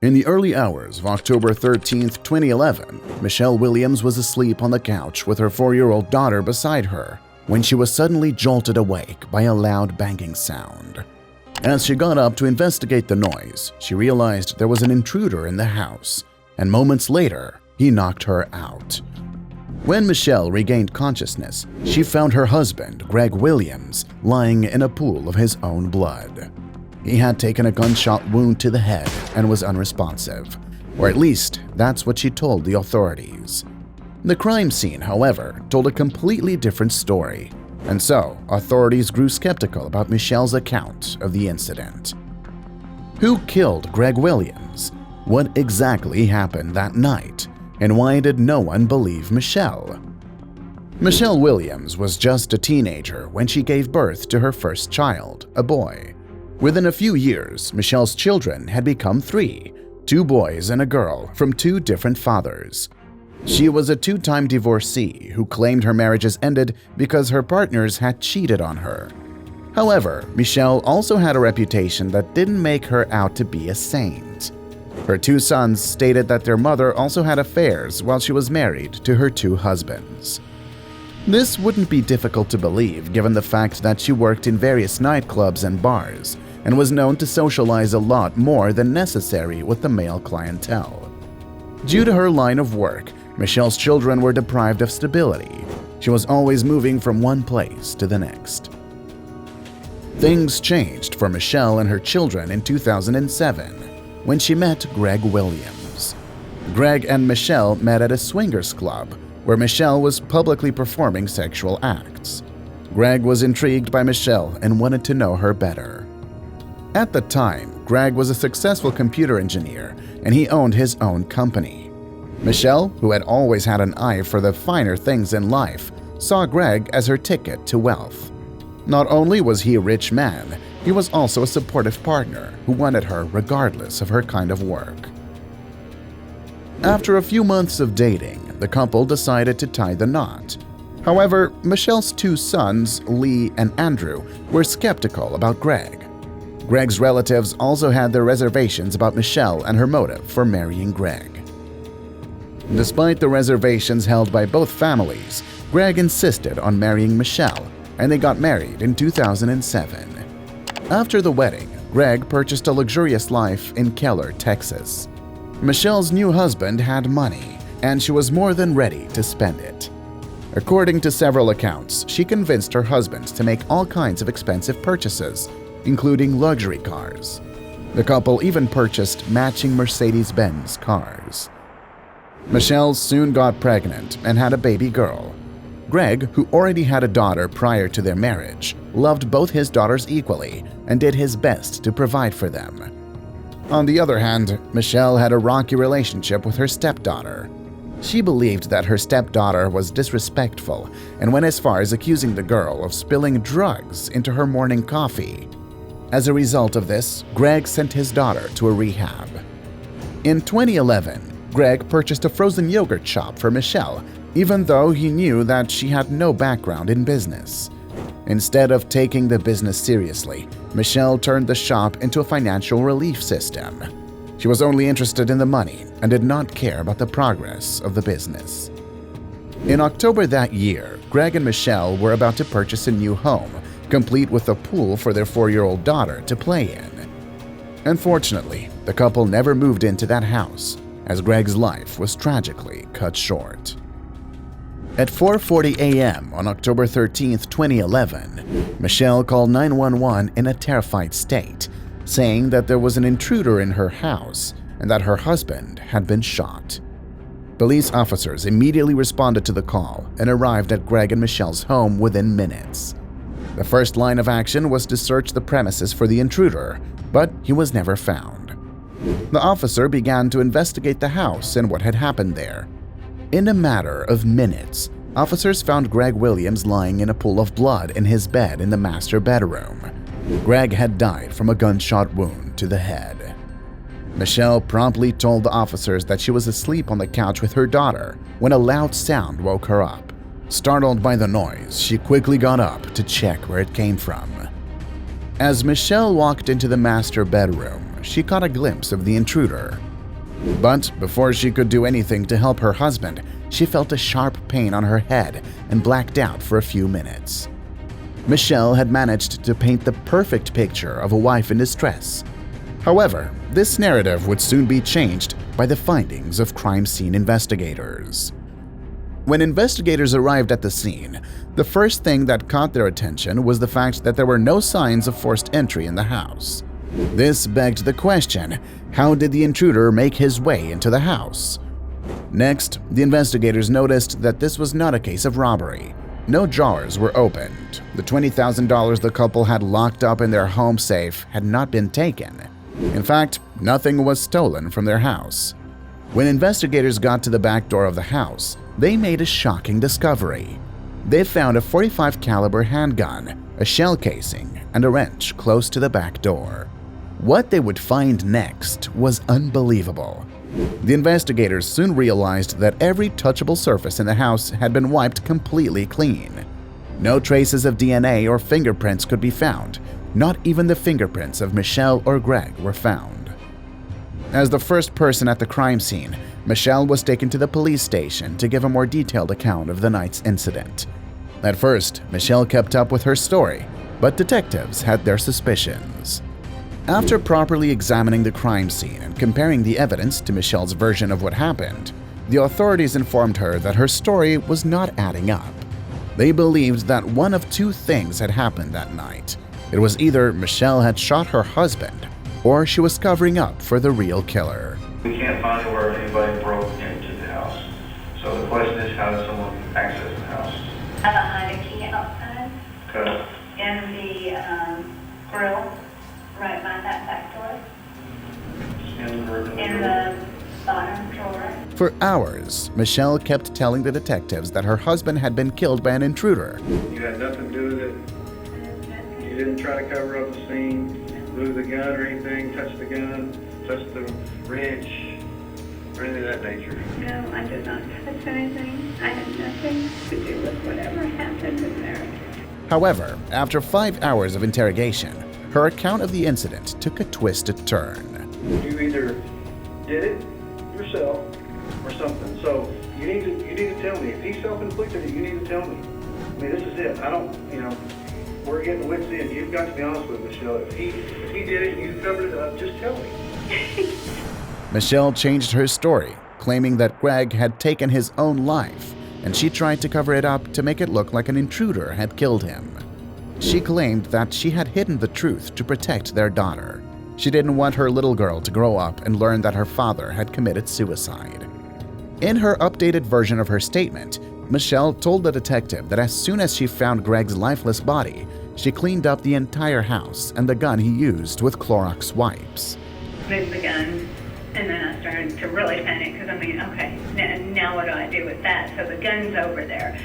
In the early hours of October 13, 2011, Michele Williams was asleep on the couch with her 4-year-old daughter beside her when she was suddenly jolted awake by a loud banging sound. As she got up to investigate the noise, she realized there was an intruder in the house, and moments later, he knocked her out. When Michele regained consciousness, she found her husband, Greg Williams, lying in a pool of his own blood. He had taken a gunshot wound to the head and was unresponsive, or at least that's what she told the authorities. The crime scene, however, told a completely different story, and so authorities grew skeptical about Michele's account of the incident. Who killed Greg Williams? What exactly happened that night? And why did no one believe Michele? Michele Williams was just a teenager when she gave birth to her first child, a boy. Within a few years, Michele's children had become 3, 2 boys and a girl from 2 different fathers. She was a 2-time divorcee who claimed her marriages ended because her partners had cheated on her. However, Michele also had a reputation that didn't make her out to be a saint. Her 2 sons stated that their mother also had affairs while she was married to her 2 husbands. This wouldn't be difficult to believe given the fact that she worked in various nightclubs and bars and was known to socialize a lot more than necessary with the male clientele. Due to her line of work, Michele's children were deprived of stability. She was always moving from one place to the next. Things changed for Michele and her children in 2007 when she met Greg Williams. Greg and Michele met at a swingers club where Michele was publicly performing sexual acts. Greg was intrigued by Michele and wanted to know her better. At the time, Greg was a successful computer engineer and he owned his own company. Michele, who had always had an eye for the finer things in life, saw Greg as her ticket to wealth. Not only was he a rich man, he was also a supportive partner who wanted her regardless of her kind of work. After a few months of dating, the couple decided to tie the knot. However, Michele's 2 sons, Lee and Andrew, were skeptical about Greg. Greg's relatives also had their reservations about Michele and her motive for marrying Greg. Despite the reservations held by both families, Greg insisted on marrying Michele, and they got married in 2007. After the wedding, Greg purchased a luxurious life in Keller, Texas. Michele's new husband had money, and she was more than ready to spend it. According to several accounts, she convinced her husband to make all kinds of expensive purchases, including luxury cars. The couple even purchased matching Mercedes-Benz cars. Michele soon got pregnant and had a baby girl. Greg, who already had a daughter prior to their marriage, loved both his daughters equally and did his best to provide for them. On the other hand, Michele had a rocky relationship with her stepdaughter. She believed that her stepdaughter was disrespectful and went as far as accusing the girl of spilling drugs into her morning coffee. As a result of this, Greg sent his daughter to a rehab. In 2011, Greg purchased a frozen yogurt shop for Michele, even though he knew that she had no background in business. Instead of taking the business seriously, Michele turned the shop into a financial relief system. She was only interested in the money and did not care about the progress of the business. In October that year, Greg and Michele were about to purchase a new home, complete with a pool for their 4-year-old daughter to play in. Unfortunately, the couple never moved into that house, as Greg's life was tragically cut short. At 4:40 a.m. on October 13, 2011, Michele called 911 in a terrified state, saying that there was an intruder in her house and that her husband had been shot. Police officers immediately responded to the call and arrived at Greg and Michele's home within minutes. The first line of action was to search the premises for the intruder, but he was never found. The officer began to investigate the house and what had happened there. In a matter of minutes, officers found Greg Williams lying in a pool of blood in his bed in the master bedroom. Greg had died from a gunshot wound to the head. Michele promptly told the officers that she was asleep on the couch with her daughter when a loud sound woke her up. Startled by the noise, she quickly got up to check where it came from. As Michele walked into the master bedroom, she caught a glimpse of the intruder. But before she could do anything to help her husband, she felt a sharp pain on her head and blacked out for a few minutes. Michele had managed to paint the perfect picture of a wife in distress. However, this narrative would soon be changed by the findings of crime scene investigators. When investigators arrived at the scene, the first thing that caught their attention was the fact that there were no signs of forced entry in the house. This begged the question, how did the intruder make his way into the house? Next, the investigators noticed that this was not a case of robbery. No drawers were opened. The $20,000 the couple had locked up in their home safe had not been taken. In fact, nothing was stolen from their house. When investigators got to the back door of the house, they made a shocking discovery. They found a .45 caliber handgun, a shell casing, and a wrench close to the back door. What they would find next was unbelievable. The investigators soon realized that every touchable surface in the house had been wiped completely clean. No traces of DNA or fingerprints could be found. Not even the fingerprints of Michele or Greg were found. As the first person at the crime scene, Michele was taken to the police station to give a more detailed account of the night's incident. At first, Michele kept up with her story, but detectives had their suspicions. After properly examining the crime scene and comparing the evidence to Michele's version of what happened, the authorities informed her that her story was not adding up. They believed that one of two things had happened that night. It was either Michele had shot her husband, or she was covering up for the real killer. We can't find where anybody broke into the house. So the question is, how did someone access the house? I have a hiding key outside Okay. in the grill right by that back door, in the bottom drawer. For hours, Michele kept telling the detectives that her husband had been killed by an intruder. You had nothing to do with it. You didn't try to cover up the scene, move the gun or anything, touch the gun, touch the wrench, or anything of that nature. No, I did not touch anything. I had nothing to do with whatever happened in there. However, after 5 hours of interrogation, her account of the incident took a twisted turn. You either did it yourself or something. So you need to tell me. If he self-inflicted it, you need to tell me. I mean, this is it. I don't, we're getting wits in. You've got to be honest with Michele. If he did it and you covered it up, just tell me. Michele changed her story, claiming that Greg had taken his own life, and she tried to cover it up to make it look like an intruder had killed him. She claimed that she had hidden the truth to protect their daughter. She didn't want her little girl to grow up and learn that her father had committed suicide. In her updated version of her statement, Michele told the detective that as soon as she found Greg's lifeless body, she cleaned up the entire house and the gun he used with Clorox wipes. Moved the gun, and then I started to really panic because okay, now what do I do with that? So the gun's over there,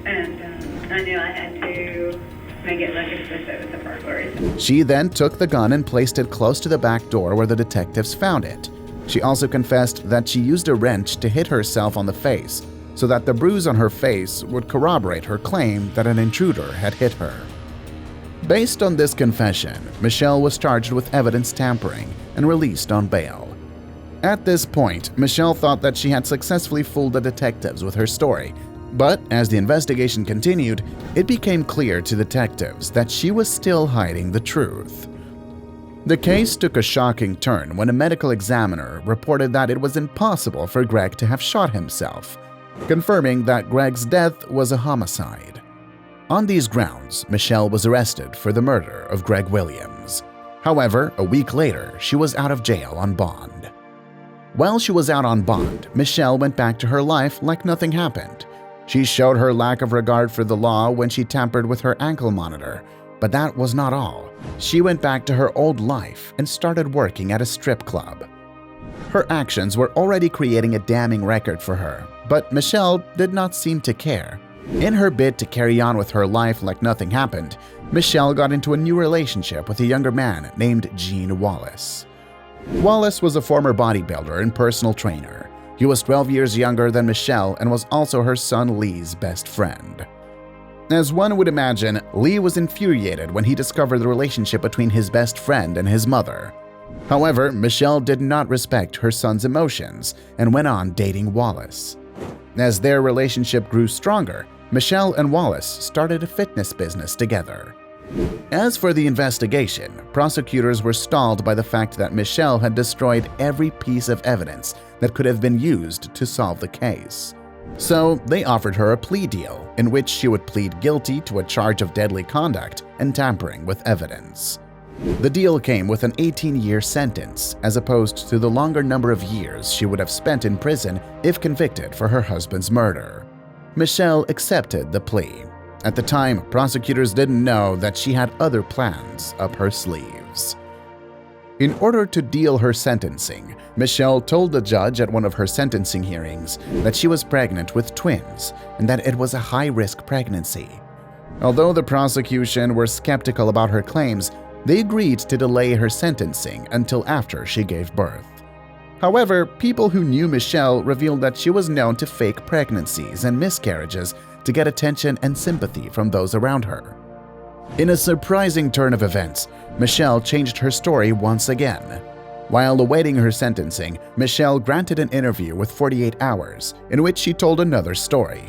and I knew I had to make it look as if it was a burglary. She then took the gun and placed it close to the back door where the detectives found it. She also confessed that she used a wrench to hit herself on the face so that the bruise on her face would corroborate her claim that an intruder had hit her. Based on this confession, Michele was charged with evidence tampering and released on bail. At this point, Michele thought that she had successfully fooled the detectives with her story, but as the investigation continued, it became clear to detectives that she was still hiding the truth. The case took a shocking turn when a medical examiner reported that it was impossible for Greg to have shot himself, confirming that Greg's death was a homicide. On these grounds, Michele was arrested for the murder of Greg Williams. However, a week later, she was out of jail on bond. While she was out on bond, Michele went back to her life like nothing happened. She showed her lack of regard for the law when she tampered with her ankle monitor, but that was not all. She went back to her old life and started working at a strip club. Her actions were already creating a damning record for her, but Michele did not seem to care. In her bid to carry on with her life like nothing happened, Michele got into a new relationship with a younger man named Gene Wallace. Wallace was a former bodybuilder and personal trainer. He was 12 years younger than Michele and was also her son Lee's best friend. As one would imagine, Lee was infuriated when he discovered the relationship between his best friend and his mother. However, Michele did not respect her son's emotions and went on dating Wallace. As their relationship grew stronger, Michele and Wallace started a fitness business together. As for the investigation, prosecutors were stalled by the fact that Michele had destroyed every piece of evidence that could have been used to solve the case. So they offered her a plea deal in which she would plead guilty to a charge of deadly conduct and tampering with evidence. The deal came with an 18-year sentence, as opposed to the longer number of years she would have spent in prison if convicted for her husband's murder. Michele accepted the plea. At the time, prosecutors didn't know that she had other plans up her sleeves. In order to deal her sentencing, Michele told the judge at one of her sentencing hearings that she was pregnant with twins and that it was a high-risk pregnancy. Although the prosecution were skeptical about her claims, they agreed to delay her sentencing until after she gave birth. However, people who knew Michele revealed that she was known to fake pregnancies and miscarriages to get attention and sympathy from those around her. In a surprising turn of events, Michele changed her story once again. While awaiting her sentencing, Michele granted an interview with 48 Hours, in which she told another story.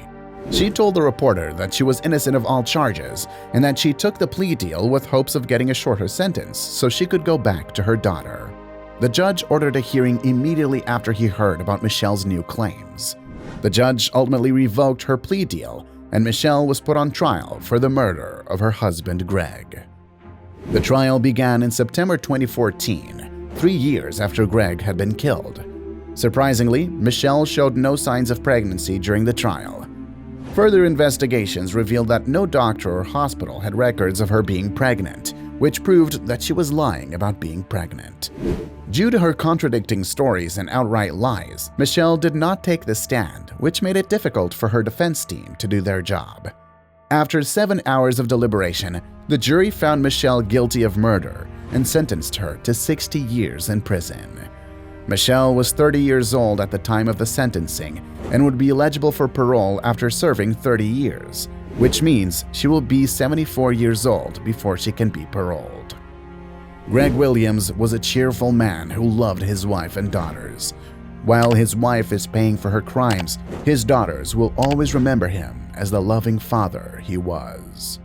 She told the reporter that she was innocent of all charges and that she took the plea deal with hopes of getting a shorter sentence so she could go back to her daughter. The judge ordered a hearing immediately after he heard about Michele's new claims. The judge ultimately revoked her plea deal, and Michele was put on trial for the murder of her husband, Greg. The trial began in September 2014, 3 years after Greg had been killed. Surprisingly, Michele showed no signs of pregnancy during the trial. Further investigations revealed that no doctor or hospital had records of her being pregnant, which proved that she was lying about being pregnant. Due to her contradicting stories and outright lies, Michele did not take the stand, which made it difficult for her defense team to do their job. After 7 hours of deliberation, the jury found Michele guilty of murder and sentenced her to 60 years in prison. Michele was 30 years old at the time of the sentencing and would be eligible for parole after serving 30 years, which means she will be 74 years old before she can be paroled. Greg Williams was a cheerful man who loved his wife and daughters. While his wife is paying for her crimes, his daughters will always remember him as the loving father he was.